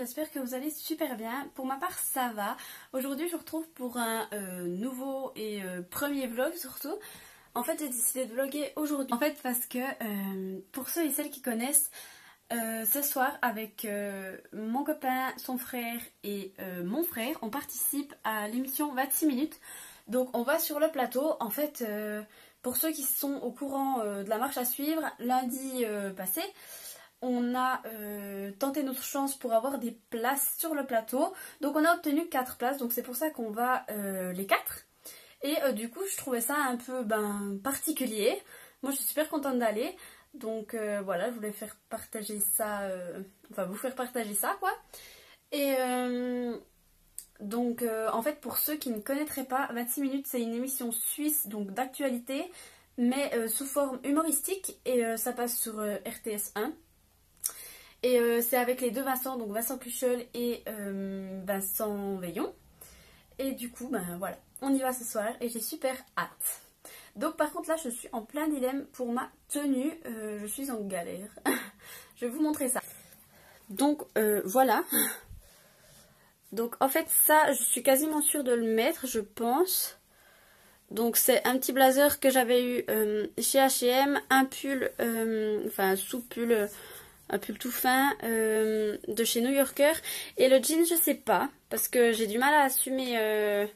j'espère que vous allez super bien. Pour ma part, ça va. Aujourd'hui, je vous retrouve pour un nouveau et premier vlog surtout. En fait, j'ai décidé de vlogger aujourd'hui. En fait, parce que pour ceux et celles qui connaissent, ce soir, avec mon copain, son frère et mon frère, on participe à l'émission 26 minutes. Donc, on va sur le plateau. En fait, pour ceux qui sont au courant de la marche à suivre, lundi passé, on a tenté notre chance pour avoir des places sur le plateau. Donc on a obtenu 4 places, donc c'est pour ça qu'on va les 4. Et du coup je trouvais ça un peu particulier. Moi je suis super contente d'aller. Donc voilà, je voulais faire partager ça, enfin vous faire partager ça quoi. Et donc en fait pour ceux qui ne connaîtraient pas, 26 minutes c'est une émission suisse donc d'actualité, mais sous forme humoristique et ça passe sur RTS 1. Et c'est avec les deux Vincent, donc Vincent Cluchel et Vincent Veillon. Et du coup, voilà, on y va ce soir et j'ai super hâte. Donc par contre là, je suis en plein dilemme pour ma tenue. Je suis en galère. Je vais vous montrer ça. Donc voilà. Donc en fait ça, je suis quasiment sûre de le mettre, je pense. Donc c'est un petit blazer que j'avais eu chez H&M, un pull, enfin sous-pull... un pull tout fin de chez New Yorker. Et le jean je sais pas, parce que j'ai du mal à assumer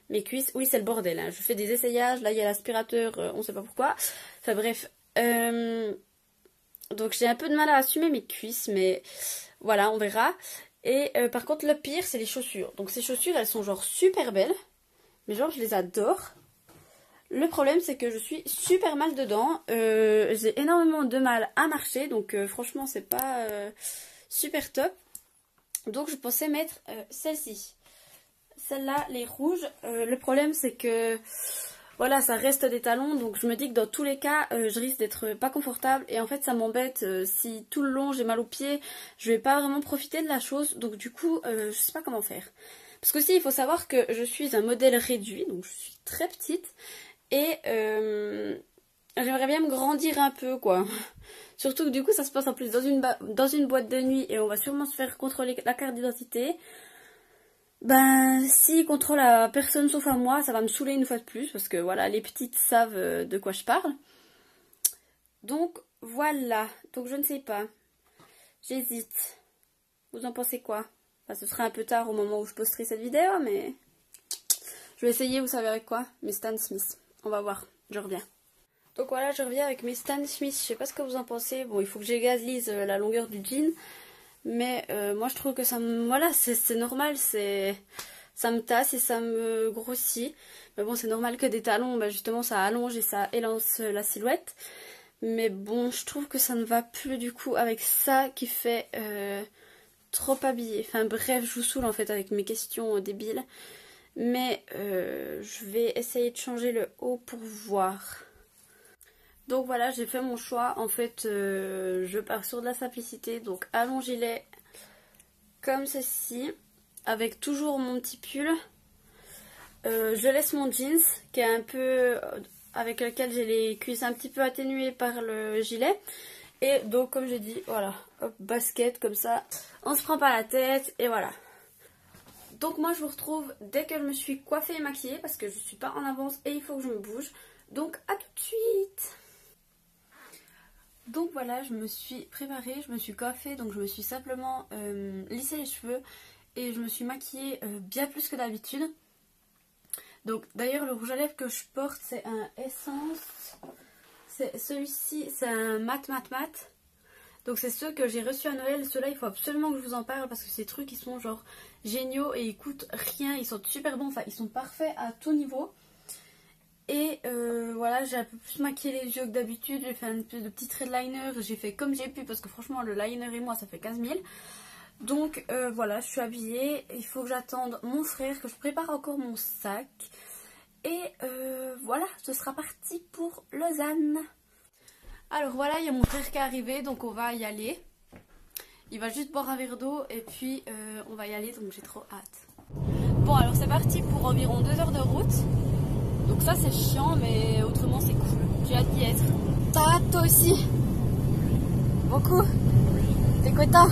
mes cuisses. Oui c'est le bordel, hein. Je fais des essayages, là il y a l'aspirateur, on sait pas pourquoi. Enfin bref, donc j'ai un peu de mal à assumer mes cuisses, mais voilà on verra. Et par contre le pire c'est les chaussures. Donc ces chaussures elles sont genre super belles, mais genre je les adore. Le problème c'est que je suis super mal dedans, j'ai énormément de mal à marcher, donc franchement c'est pas super top. Donc je pensais mettre celle-ci, celle-là, les rouges. Le problème c'est que voilà ça reste des talons, donc je me dis que dans tous les cas je risque d'être pas confortable. Et en fait ça m'embête, si tout le long j'ai mal aux pieds, je vais pas vraiment profiter de la chose. Donc du coup je sais pas comment faire. Parce que aussi il faut savoir que je suis un modèle réduit, donc je suis très petite. Et j'aimerais bien me grandir un peu quoi. Surtout que du coup ça se passe en plus dans une boîte de nuit et on va sûrement se faire contrôler la carte d'identité. Si contrôle la personne sauf à moi, ça va me saouler une fois de plus. Parce que voilà, les petites savent de quoi je parle. Donc voilà, donc je ne sais pas. J'hésite. Vous en pensez quoi? Enfin, ce sera un peu tard au moment où je posterai cette vidéo, mais je vais essayer, vous savez avec quoi? Mes Stan Smith. On va voir, je reviens. Donc voilà, je reviens avec mes Stan Smith. Je sais pas ce que vous en pensez. Bon, il faut que j'égalise la longueur du jean. Mais moi je trouve que ça me... Voilà, c'est normal. Ça me tasse et ça me grossit. Mais bon, c'est normal que des talons, justement, ça allonge et ça élance la silhouette. Mais bon, je trouve que ça ne va plus du coup avec ça qui fait trop habillé. Enfin bref, je vous saoule en fait avec mes questions débiles. Mais je vais essayer de changer le haut pour voir. Donc voilà, j'ai fait mon choix. En fait, je pars sur de la simplicité. Donc un long gilet comme ceci, avec toujours mon petit pull. Je laisse mon jeans qui est un peu... avec lequel j'ai les cuisses un petit peu atténuées par le gilet. Et donc comme j'ai dit, voilà, hop, basket comme ça. On se prend pas la tête et voilà. Donc moi je vous retrouve dès que je me suis coiffée et maquillée parce que je suis pas en avance et il faut que je me bouge. Donc à tout de suite. Donc voilà, je me suis préparée, je me suis coiffée, donc je me suis simplement lissé les cheveux et je me suis maquillée bien plus que d'habitude. Donc d'ailleurs le rouge à lèvres que je porte c'est un Essence, celui-ci c'est un mat. Donc c'est ceux que j'ai reçus à Noël. Ceux-là il faut absolument que je vous en parle parce que ces trucs ils sont genre géniaux et ils coûtent rien, ils sont super bons, enfin ils sont parfaits à tout niveau. Et voilà, j'ai un peu plus maquillé les yeux que d'habitude, j'ai fait un peu de petit trait de liner, j'ai fait comme j'ai pu parce que franchement le liner et moi ça fait 15 000. Donc voilà, je suis habillée, il faut que j'attende mon frère, que je prépare encore mon sac. Et voilà, ce sera parti pour Lausanne. Alors voilà, il y a mon frère qui est arrivé, donc on va y aller. Il va juste boire un verre d'eau et puis on va y aller, donc j'ai trop hâte. Bon alors c'est parti pour environ 2 heures de route. Donc ça c'est chiant mais autrement c'est cool. J'ai hâte d'y être. T'as hâte toi aussi? Beaucoup? T'es content?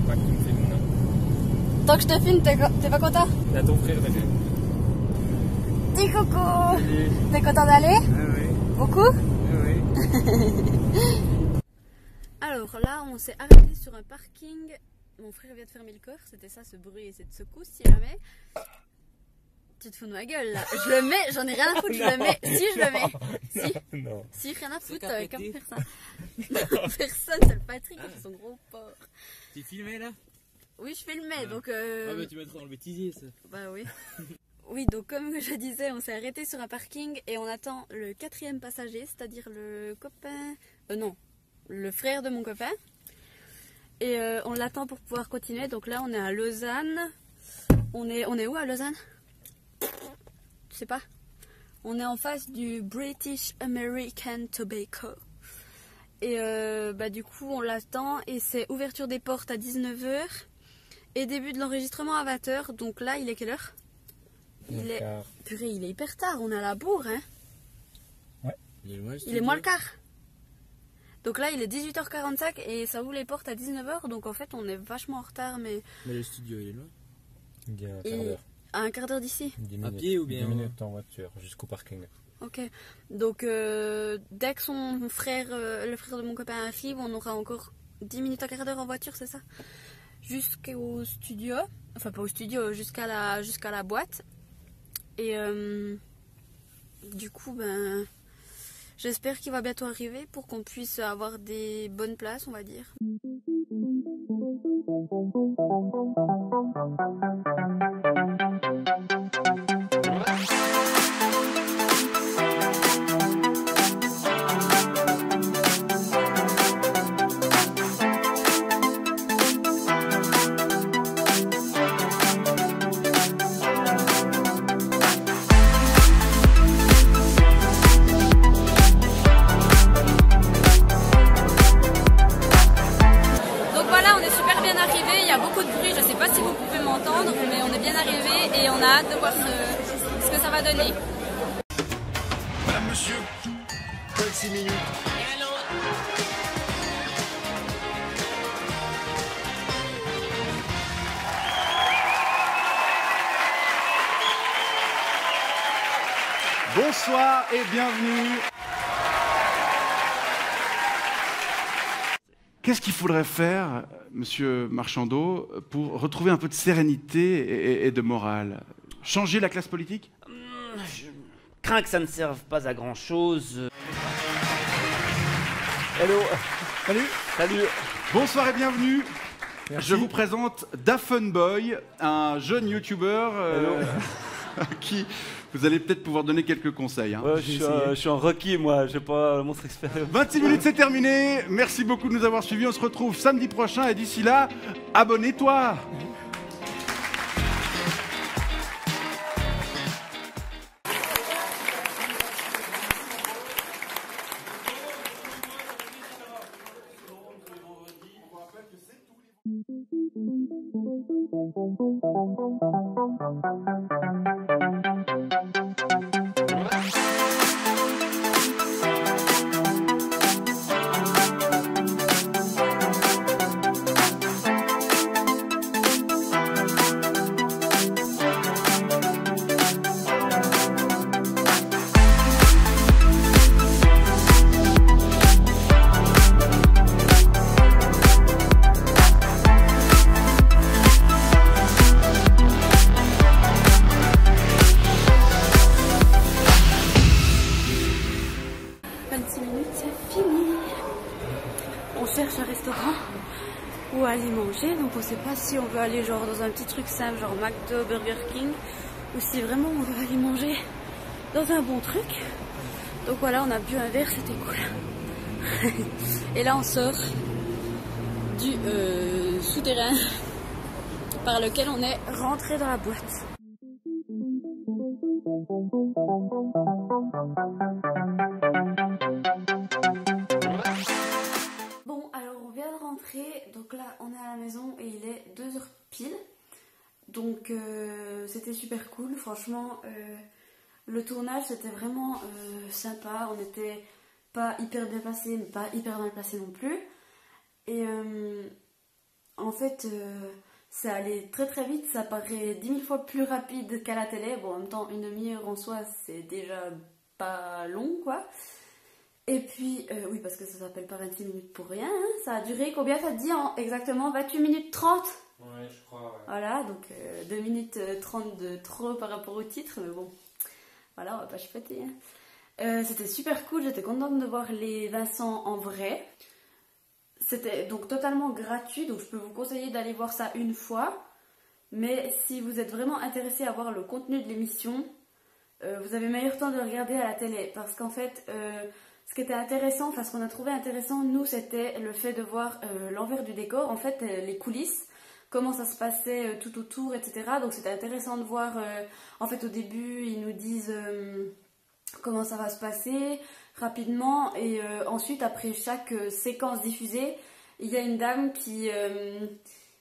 Pas qu'il me fait mon nom. Tant que je te filme, t'es pas content? T'as ton frère, mais... Dis coucou. T'es content d'aller? Oui. Beaucoup? Oui. Alors là, on s'est arrêté sur un parking. Mon frère vient de fermer le coffre, c'était ça ce bruit et cette secousse si jamais. Tu te fous de ma gueule là. Je le mets, j'en ai rien à foutre, je le mets. Si je le mets. Si. Non. Si, rien à foutre, comme faire ça. Non, personne, c'est le Patrick qui fait son gros porc. Tu filmais là? Oui, je filmais, donc Ah bah tu mettras dans le bêtisier ça. Bah oui. Oui, donc comme je disais, on s'est arrêté sur un parking et on attend le 4e passager, c'est-à-dire le copain... non, le frère de mon copain. Et on l'attend pour pouvoir continuer. Donc là, on est à Lausanne. On est où à Lausanne? Je sais pas. On est en face du British American Tobacco. Et bah, du coup, on l'attend. Et c'est ouverture des portes à 19 h. Et début de l'enregistrement à 20 h. Donc là, il est quelle heure? Purée, il est hyper tard. On est à la bourre, hein? Ouais. Il est moins le quart. Donc là, il est 18 h 45 et ça ouvre les portes à 19 h. Donc en fait, on est vachement en retard. Mais le studio, il est loin? Il y a un quart d'heure. À un quart d'heure d'ici? 10 minutes. À pied ou bien 10 minutes en voiture jusqu'au parking. Ok. Donc dès que son frère, le frère de mon copain arrive, on aura encore 10 minutes à quart d'heure en voiture, c'est ça? Jusqu'au studio. Enfin, pas au studio, jusqu'à la boîte. Et du coup, ben... J'espère qu'il va bientôt arriver pour qu'on puisse avoir des bonnes places, on va dire. Mais on est bien arrivé et on a hâte de voir ce que ça va donner. Madame, monsieur, 26 minutes. Bonsoir et bienvenue. Qu'est-ce qu'il faudrait faire, monsieur Marchandeau, pour retrouver un peu de sérénité et de morale? Changer la classe politique? Je crains que ça ne serve pas à grand chose. Hello. Salut. Salut. Bonsoir et bienvenue. Merci. Je vous présente Dafunboy, un jeune youtubeur à qui vous allez peut-être pouvoir donner quelques conseils. Hein. Ouais, je suis un Rocky, moi, j'ai pas monstre expérience. 26 minutes, c'est terminé. Merci beaucoup de nous avoir suivis. On se retrouve samedi prochain et d'ici là, abonne-toi. Un restaurant où aller manger, donc on sait pas si on veut aller genre dans un petit truc simple genre McDo, Burger King, ou si vraiment on veut aller manger dans un bon truc. Donc voilà, on a bu un verre, c'était cool. Et là on sort du souterrain par lequel on est rentré dans la boîte. Donc là on est à la maison et il est 2 h pile, donc c'était super cool, franchement le tournage c'était vraiment sympa, on n'était pas hyper bien placé mais pas hyper mal placé non plus, et en fait c'est allé très très vite, ça paraît 10 000 fois plus rapide qu'à la télé. Bon, en même temps, une demi-heure en soi, c'est déjà pas long, quoi. Et puis, oui, parce que ça s'appelle pas 26 minutes pour rien, hein. Ça a duré, combien ça te dit exactement 28 minutes 30. Ouais, je crois, ouais. Voilà, donc 2 minutes 30 de trop par rapport au titre, mais bon, voilà, on va pas chipoter, hein. C'était super cool, j'étais contente de voir les Vincent en vrai. C'était donc totalement gratuit, donc je peux vous conseiller d'aller voir ça une fois. Mais si vous êtes vraiment intéressé à voir le contenu de l'émission, vous avez meilleur temps de le regarder à la télé. Parce qu'en fait, ce qui était intéressant, enfin ce qu'on a trouvé intéressant, nous, c'était le fait de voir l'envers du décor, en fait, les coulisses, comment ça se passait tout autour, etc. Donc c'était intéressant de voir, en fait au début, ils nous disent comment ça va se passer rapidement, et ensuite, après chaque séquence diffusée, il y a une dame qui...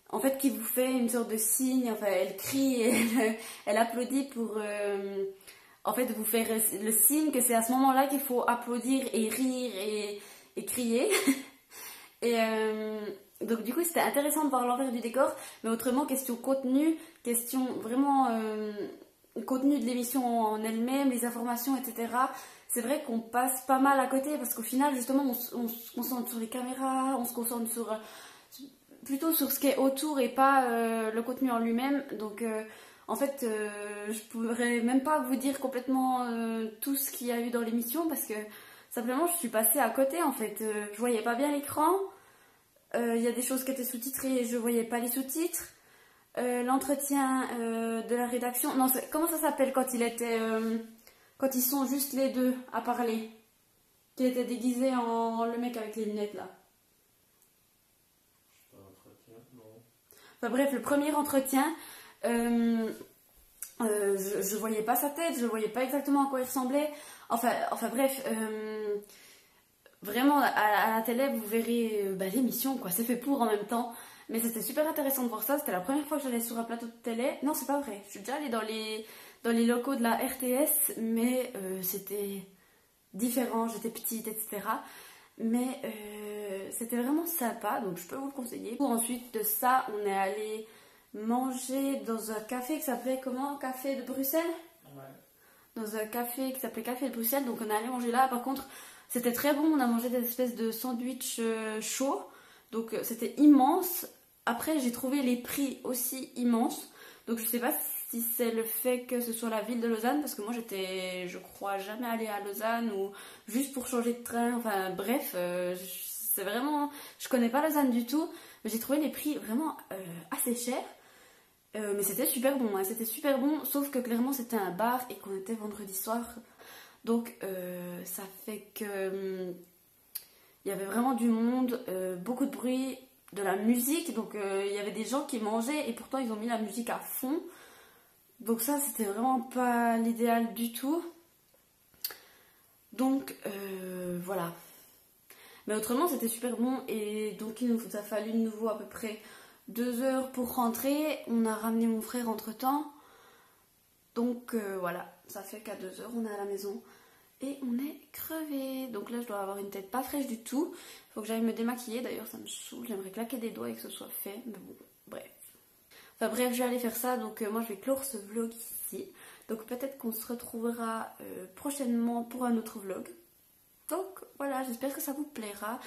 en fait, qui vous fait une sorte de signe, enfin, elle crie et elle applaudit pour, en fait, vous faire le signe que c'est à ce moment-là qu'il faut applaudir et rire et crier. Et donc, du coup, c'était intéressant de voir l'envers du décor, mais autrement, question contenu, question vraiment contenu de l'émission en elle-même, les informations, etc. C'est vrai qu'on passe pas mal à côté parce qu'au final, justement, on se concentre sur les caméras, on se concentre sur... plutôt sur ce qui est autour et pas le contenu en lui-même. Donc en fait je pourrais même pas vous dire complètement tout ce qu'il y a eu dans l'émission parce que simplement je suis passée à côté en fait. Je voyais pas bien l'écran, il y a des choses qui étaient sous-titrées et je voyais pas les sous-titres. L'entretien de la rédaction, non, comment ça s'appelle quand quand ils sont juste les deux à parler, qu'il était déguisé en le mec avec les lunettes là. Enfin bref, le premier entretien, je voyais pas sa tête, je voyais pas exactement à quoi il ressemblait. Enfin bref, vraiment à la télé vous verrez l'émission quoi, c'est fait pour en même temps. Mais c'était super intéressant de voir ça, c'était la première fois que j'allais sur un plateau de télé. Non, c'est pas vrai, je suis déjà allée dans les locaux de la RTS, mais c'était différent, j'étais petite, etc. Mais c'était vraiment sympa, donc je peux vous le conseiller. Ensuite de ça, on est allé manger dans un café qui s'appelait comment? Café de Bruxelles? Ouais. Dans un café qui s'appelait Café de Bruxelles, donc on est allé manger là. Par contre, c'était très bon, on a mangé des espèces de sandwichs chauds, donc c'était immense. Après, j'ai trouvé les prix aussi immenses, donc je sais pas si c'est le fait que ce soit la ville de Lausanne, parce que moi je crois jamais aller à Lausanne ou juste pour changer de train, enfin bref, c'est vraiment, je connais pas Lausanne du tout, mais j'ai trouvé les prix vraiment assez chers, mais c'était super bon, hein, c'était super bon, sauf que clairement c'était un bar et qu'on était vendredi soir, donc ça fait que il y avait vraiment du monde, beaucoup de bruit, de la musique, donc il y avait des gens qui mangeaient et pourtant ils ont mis la musique à fond. Donc ça, c'était vraiment pas l'idéal du tout. Donc, voilà. Mais autrement, c'était super bon. Et donc, il nous a fallu de nouveau à peu près 2 heures pour rentrer. On a ramené mon frère entre-temps. Donc, voilà. Ça fait qu'à 2 heures, on est à la maison. Et on est crevé. Donc là, je dois avoir une tête pas fraîche du tout. Faut que j'aille me démaquiller. D'ailleurs, ça me saoule. J'aimerais claquer des doigts et que ce soit fait. Mais bon, bref. Enfin bref, je vais aller faire ça, donc moi je vais clore ce vlog ici. Donc peut-être qu'on se retrouvera prochainement pour un autre vlog. Donc voilà, j'espère que ça vous plaira.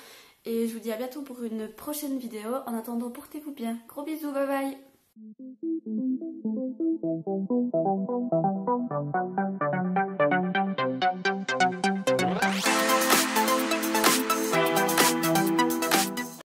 Et je vous dis à bientôt pour une prochaine vidéo. En attendant, portez-vous bien. Gros bisous, bye bye.